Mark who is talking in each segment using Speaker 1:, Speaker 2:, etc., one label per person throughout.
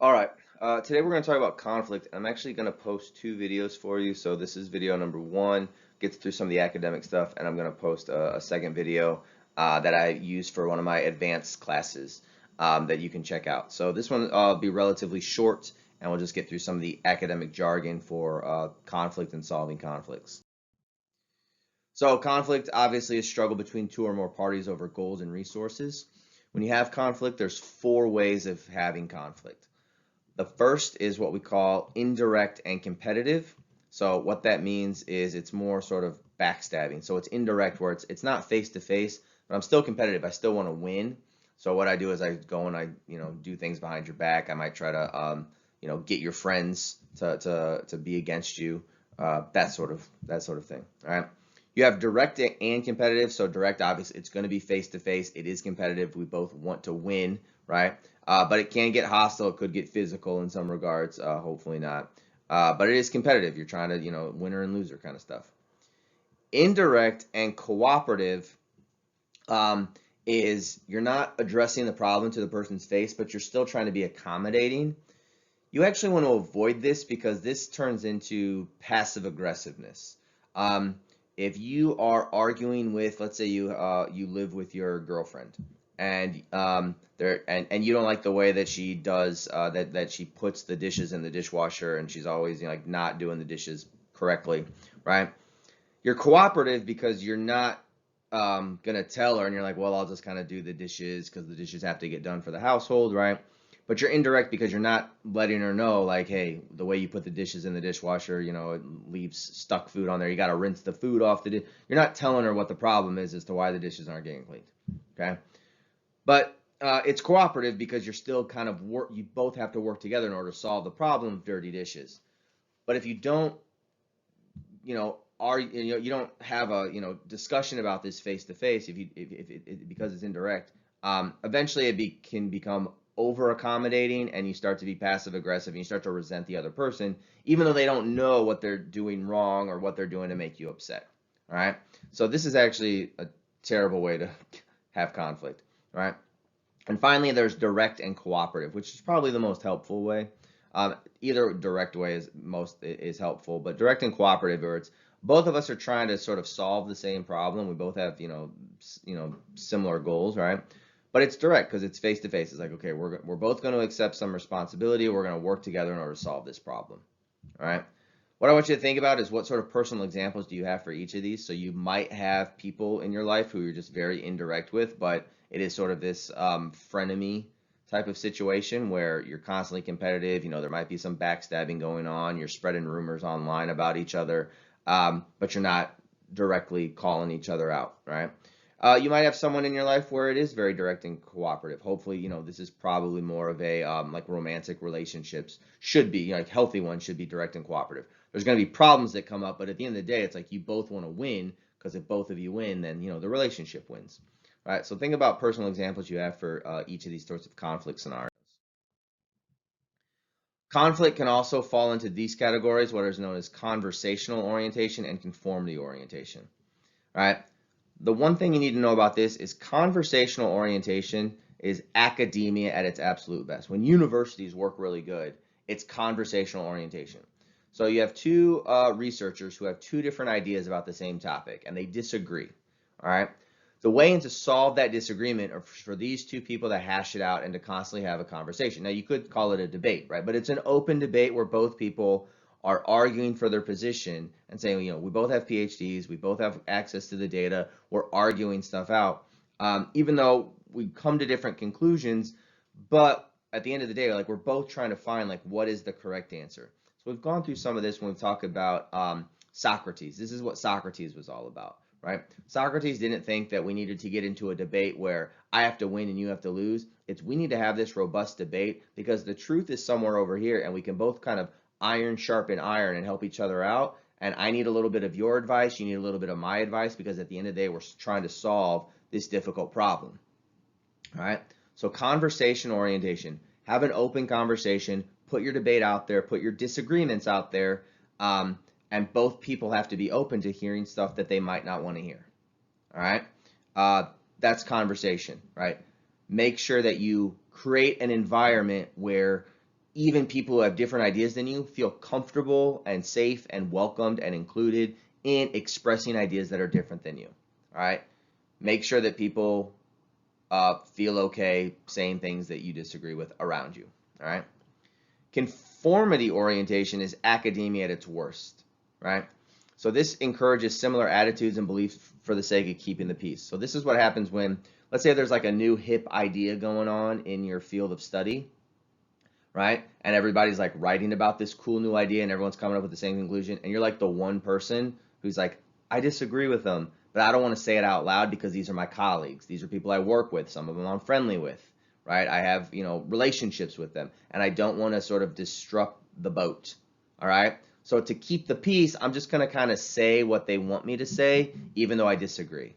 Speaker 1: All right. Today we're going to talk about conflict. I'm actually going to post two videos for you. So this is video number one, gets through some of the academic stuff, and I'm going to post a second video that I use for one of my advanced classes that you can check out. So this one will be relatively short, and we'll just get through some of the academic jargon for conflict and solving conflicts. So conflict obviously is struggle between two or more parties over goals and resources. When you have conflict, there's four ways of having conflict. The first is what we call indirect and competitive. So what that means is it's more sort of backstabbing. So it's indirect where it's not face to face, but I'm still competitive. I still want to win. So what I do is I go and I do things behind your back. I might try to get your friends to be against you. That sort of thing. All right. You have direct and competitive. So direct, obviously, it's going to be face to face. It is competitive. We both want to win, right? But it can get hostile. It could get physical in some regards. Hopefully not. But it is competitive. You're trying to, winner and loser kind of stuff. Indirect and cooperative is you're not addressing the problem to the person's face, but you're still trying to be accommodating. You actually want to avoid this because this turns into passive aggressiveness. If you are arguing with, let's say you live with your girlfriend, and and you don't like the way that she does that she puts the dishes in the dishwasher, and she's always like not doing the dishes correctly, right? You're cooperative because you're not gonna tell her, and you're like, well, I'll just kind of do the dishes because the dishes have to get done for the household, right? But you're indirect because you're not letting her know, like, hey, the way you put the dishes in the dishwasher, it leaves stuck food on there. You got to rinse the food off the dish. You're not telling her what the problem is as to why the dishes aren't getting cleaned. Okay, but it's cooperative because you're still kind of you both have to work together in order to solve the problem of dirty dishes. But if you don't, you don't have a discussion about this face to face, if because it's indirect, eventually can become over accommodating, and you start to be passive aggressive, and you start to resent the other person, even though they don't know what they're doing wrong or what they're doing to make you upset. All right. So this is actually a terrible way to have conflict. All right. And finally, there's direct and cooperative, which is probably the most helpful way. Either direct way is helpful, but direct and cooperative, where it's both of us are trying to sort of solve the same problem. We both have similar goals, right? But it's direct because it's face to face. It's like, okay, we're both going to accept some responsibility. We're going to work together in order to solve this problem. All right. What I want you to think about is what sort of personal examples do you have for each of these? So you might have people in your life who you're just very indirect with, but it is sort of this frenemy type of situation where you're constantly competitive. There might be some backstabbing going on. You're spreading rumors online about each other, but you're not directly calling each other out, right? You might have someone in your life where it is very direct and cooperative. Hopefully, this is probably more of a like romantic relationships should be, like healthy ones should be direct and cooperative. There's going to be problems that come up, but at the end of the day, it's like you both want to win, because if both of you win, then the relationship wins. All right, so think about personal examples you have for each of these sorts of conflict scenarios. Conflict can also fall into these categories, what is known as conversational orientation and conformity orientation. All right. The one thing you need to know about this is conversational orientation is academia at its absolute best. When universities work really good, it's conversational orientation. So you have two researchers who have two different ideas about the same topic, and they disagree. All right. The way to solve that disagreement are for these two people to hash it out and to constantly have a conversation. Now, you could call it a debate, right? But it's an open debate where both people are arguing for their position and saying, we both have PhDs, we both have access to the data, we're arguing stuff out, even though we come to different conclusions, but at the end of the day, like, we're both trying to find like what is the correct answer. So we've gone through some of this when we've talked about Socrates. This is what Socrates was all about, right? Socrates didn't think that we needed to get into a debate where I have to win and you have to lose. It's we need to have this robust debate because the truth is somewhere over here, and we can both kind of iron sharpen iron and help each other out. And I need a little bit of your advice, you need a little bit of my advice, because at the end of the day, we're trying to solve this difficult problem. All right. So conversation orientation, have an open conversation, put your debate out there, put your disagreements out there, and both people have to be open to hearing stuff that they might not want to hear. All right. That's conversation, right? Make sure that you create an environment where even people who have different ideas than you feel comfortable and safe and welcomed and included in expressing ideas that are different than you. All right. Make sure that people feel okay saying things that you disagree with around you. All right. Conformity orientation is academia at its worst. Right. So this encourages similar attitudes and beliefs for the sake of keeping the peace. So this is what happens when, let's say there's like a new hip idea going on in your field of study, right? And everybody's like writing about this cool new idea and everyone's coming up with the same conclusion. And you're like the one person who's like, I disagree with them, but I don't want to say it out loud because these are my colleagues. These are people I work with. Some of them I'm friendly with, right? I have, relationships with them, and I don't want to sort of disrupt the boat. All right. So to keep the peace, I'm just going to kind of say what they want me to say, even though I disagree.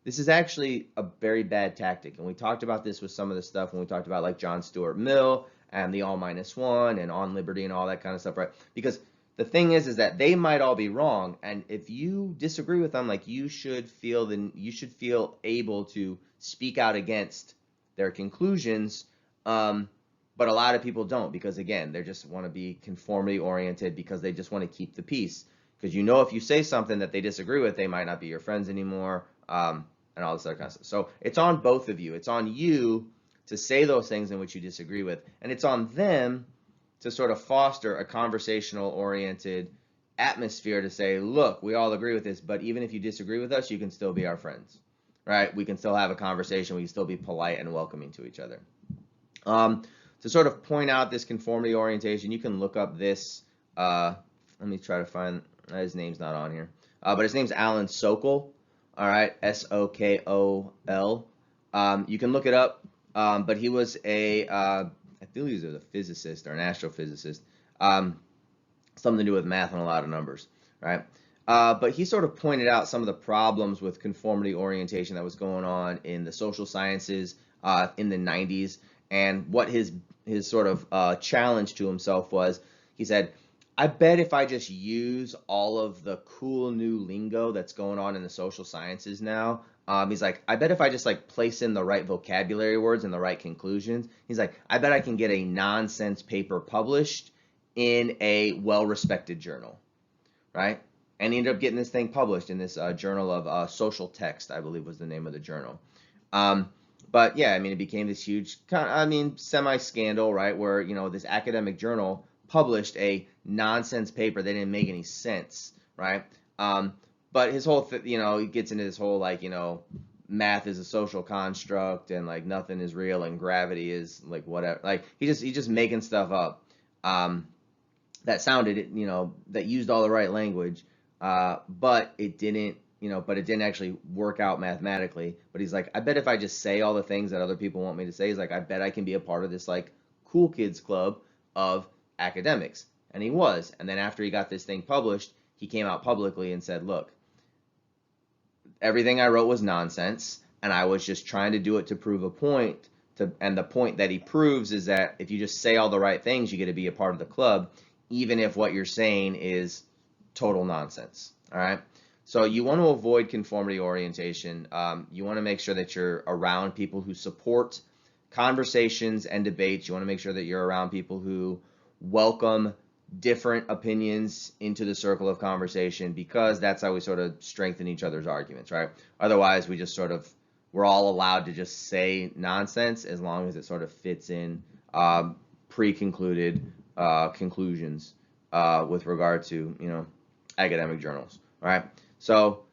Speaker 1: This is actually a very bad tactic. And we talked about this with some of the stuff when we talked about like John Stuart Mill and the all minus one and on liberty and all that kind of stuff, right? Because the thing is that they might all be wrong. And if you disagree with them, like you should feel able to speak out against their conclusions. But a lot of people don't, because again, they just want to be conformity oriented because they just want to keep the peace. Because if you say something that they disagree with, they might not be your friends anymore, and all this other kind of stuff. So it's on both of you. It's on you to say those things in which you disagree with, and it's on them to sort of foster a conversational oriented atmosphere to say, look, we all agree with this, but even if you disagree with us, you can still be our friends, right? We can still have a conversation. We can still be polite and welcoming to each other. To sort of point out this conformity orientation, you can look up this. Let me try to find, his name's not on here, but his name's Alan Sokol. All right, Sokol. You can look it up, but he was I believe he was a physicist or an astrophysicist, something to do with math and a lot of numbers, right? But he sort of pointed out some of the problems with conformity orientation that was going on in the social sciences in the 90s, and what his sort of challenge to himself was. He said, I bet if I just use all of the cool new lingo that's going on in the social sciences now, he's like, I bet if I just like place in the right vocabulary words and the right conclusions, he's like, I bet I can get a nonsense paper published in a well-respected journal, right? And he ended up getting this thing published in this journal of social text, I believe was the name of the journal. But yeah, I mean, it became this huge, semi-scandal, right? Where, this academic journal published a nonsense paper that didn't make any sense, right? But his whole, he gets into this whole, like, math is a social construct and like nothing is real and gravity is like whatever. Like he's just making stuff up that sounded, that used all the right language, but it didn't. But it didn't actually work out mathematically. But he's like, I bet if I just say all the things that other people want me to say, he's like, I bet I can be a part of this like cool kids club of academics. And he was. And then after he got this thing published, he came out publicly and said, look, everything I wrote was nonsense, and I was just trying to do it to prove a point. And the point that he proves is that if you just say all the right things, you get to be a part of the club, even if what you're saying is total nonsense. All right. So you want to avoid conformity orientation. You want to make sure that you're around people who support conversations and debates. You want to make sure that you're around people who welcome different opinions into the circle of conversation, because that's how we sort of strengthen each other's arguments, right? Otherwise, we're all allowed to just say nonsense as long as it sort of fits in pre-concluded conclusions with regard to, academic journals, all right? So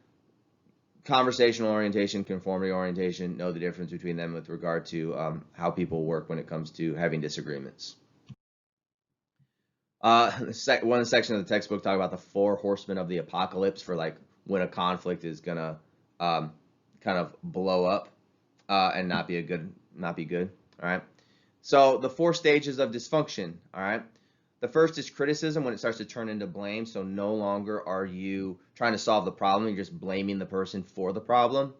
Speaker 1: conversational orientation, conformity orientation, know the difference between them with regard to how people work when it comes to having disagreements. One section of the textbook talk about the 4 horsemen of the apocalypse for like when a conflict is gonna kind of blow up and not be good. All right. So the 4 stages of dysfunction. All right. The first is criticism, when it starts to turn into blame. So no longer are you trying to solve the problem, you're just blaming the person for the problem.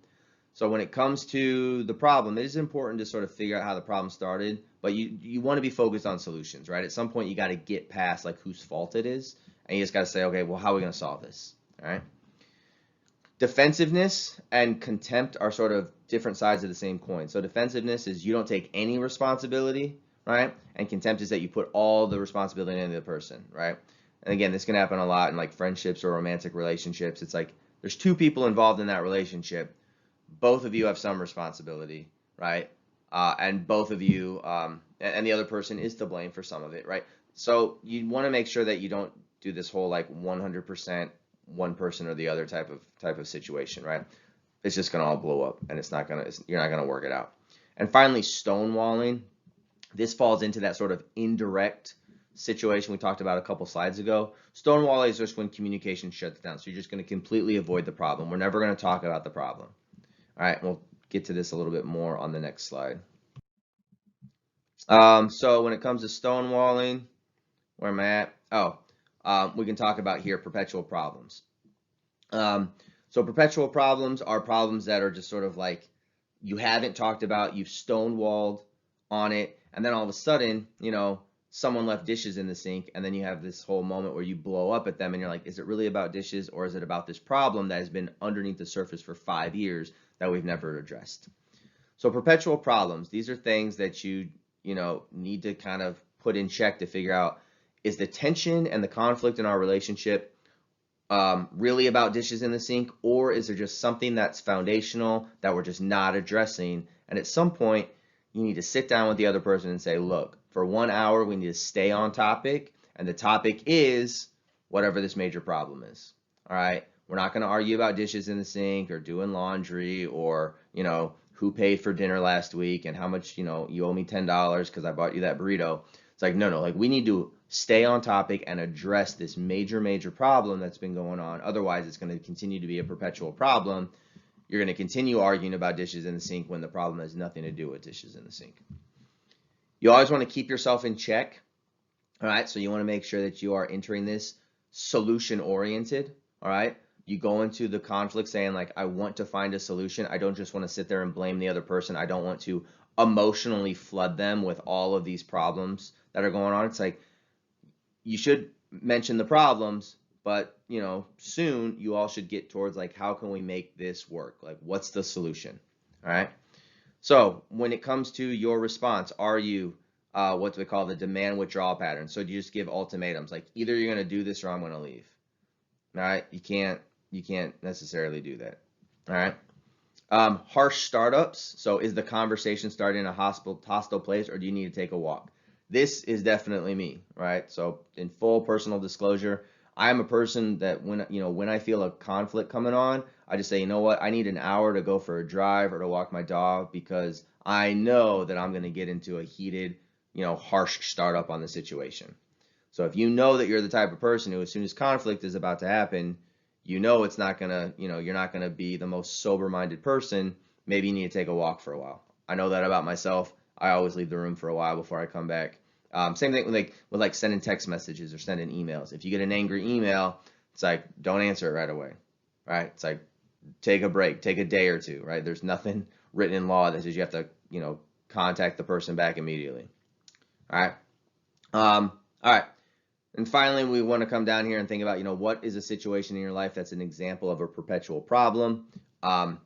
Speaker 1: So when it comes to the problem, it is important to sort of figure out how the problem started, but you want to be focused on solutions, right? At some point, you got to get past like whose fault it is, and you just got to say, okay, well, how are we going to solve this? All right. Defensiveness and contempt are sort of different sides of the same coin. So defensiveness is you don't take any responsibility right? And contempt is that you put all the responsibility on the other person, right? And again, this can happen a lot in like friendships or romantic relationships. It's like there's two people involved in that relationship. Both of you have some responsibility, right? And both of you, and the other person is to blame for some of it, right? So you want to make sure that you don't do this whole like 100% one person or the other type of situation, right? It's just gonna all blow up, and you're not gonna work it out. And finally, stonewalling. This falls into that sort of indirect situation we talked about a couple slides ago. Stonewalling is just when communication shuts down. So you're just going to completely avoid the problem. We're never going to talk about the problem. All right, we'll get to this a little bit more on the next slide. So when it comes to stonewalling, where am I at? We can talk about here perpetual problems. So perpetual problems are problems that are just sort of like you haven't talked about, you've stonewalled on it, and then all of a sudden, someone left dishes in the sink, and then you have this whole moment where you blow up at them and you're like, is it really about dishes, or is it about this problem that has been underneath the surface for 5 years that we've never addressed? So perpetual problems, these are things that you need to kind of put in check to figure out, is the tension and the conflict in our relationship really about dishes in the sink, or is there just something that's foundational that we're just not addressing? And at some point, you need to sit down with the other person and say, look, for 1 hour, we need to stay on topic, and the topic is whatever this major problem is. All right? We're not going to argue about dishes in the sink or doing laundry or, who paid for dinner last week and how much, you owe me $10 because I bought you that burrito. It's like, no, like we need to stay on topic and address this major problem that's been going on. Otherwise, it's going to continue to be a perpetual problem. You're going to continue arguing about dishes in the sink when the problem has nothing to do with dishes in the sink. You always want to keep yourself in check. All right, so you want to make sure that you are entering this solution-oriented. All right, you go into the conflict saying like, I want to find a solution. I don't just want to sit there and blame the other person. I don't want to emotionally flood them with all of these problems that are going on. It's like, you should mention the problems, but soon you all should get towards like, how can we make this work? Like, what's the solution? All right. So when it comes to your response, are you what we call the demand withdrawal pattern? So do you just give ultimatums like, either you're going to do this or I'm going to leave? All right. You can't necessarily do that. All right. Harsh startups. So is the conversation starting in a hostile place, or do you need to take a walk? This is definitely me, right? So in full personal disclosure, I am a person that when I feel a conflict coming on, I just say, you know what, I need an hour to go for a drive or to walk my dog, because I know that I'm going to get into a heated, harsh startup on the situation. So if you know that you're the type of person who, as soon as conflict is about to happen, it's not gonna, you're not gonna be the most sober-minded person. Maybe you need to take a walk for a while. I know that about myself. I always leave the room for a while before I come back. Same thing with sending text messages or sending emails. If you get an angry email, it's like, don't answer it right away, right? It's like, take a break, take a day or two, right? There's nothing written in law that says you have to, contact the person back immediately. All right. All right. And finally, we want to come down here and think about, what is a situation in your life that's an example of a perpetual problem? And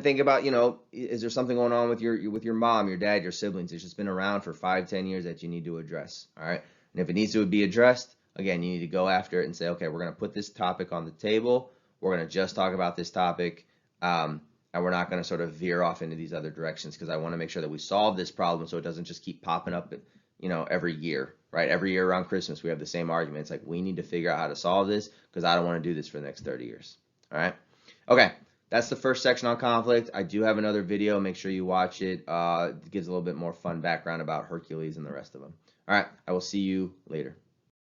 Speaker 1: think about, is there something going on with your mom, your dad, your siblings? It's just been around for 5-10 years that you need to address. All right. And if it needs to be addressed, again, you need to go after it and say, okay, we're going to put this topic on the table. We're going to just talk about this topic. And we're not going to sort of veer off into these other directions, because I want to make sure that we solve this problem so it doesn't just keep popping up, every year, right? Every year around Christmas, we have the same argument. It's like, we need to figure out how to solve this, because I don't want to do this for the next 30 years. All right. Okay. That's the first section on conflict. I do have another video. Make sure you watch it. It gives a little bit more fun background about Hercules and the rest of them. All right. I will see you later.